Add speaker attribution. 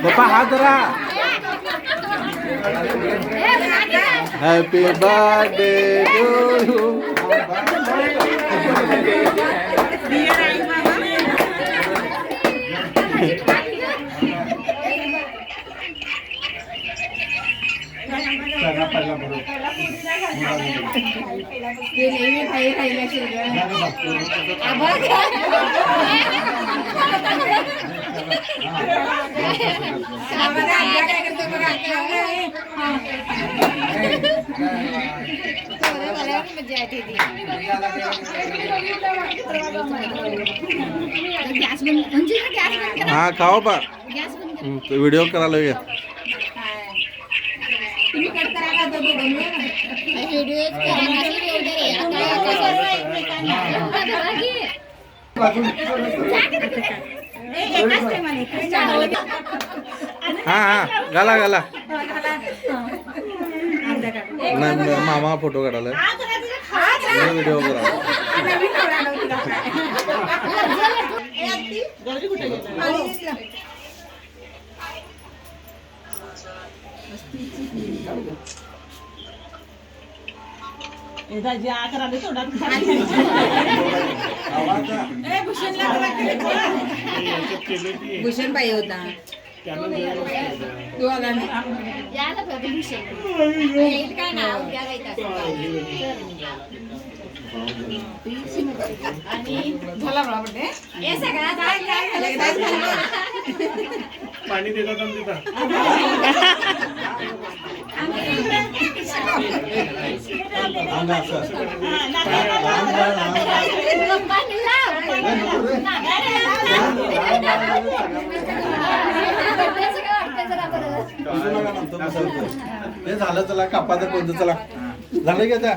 Speaker 1: पप्पा हात धरा. Happy birthday to you. हा खाओ बा व्हिडिओ करायला ये. हा हा घाला घाला. नाही मामा फोटो काढायला व्हिडिओ करा.
Speaker 2: भूषण पाहिजे होता.
Speaker 3: पाणी देतात
Speaker 1: हे झालं चला कापाचं कोणतं चला झालं की आता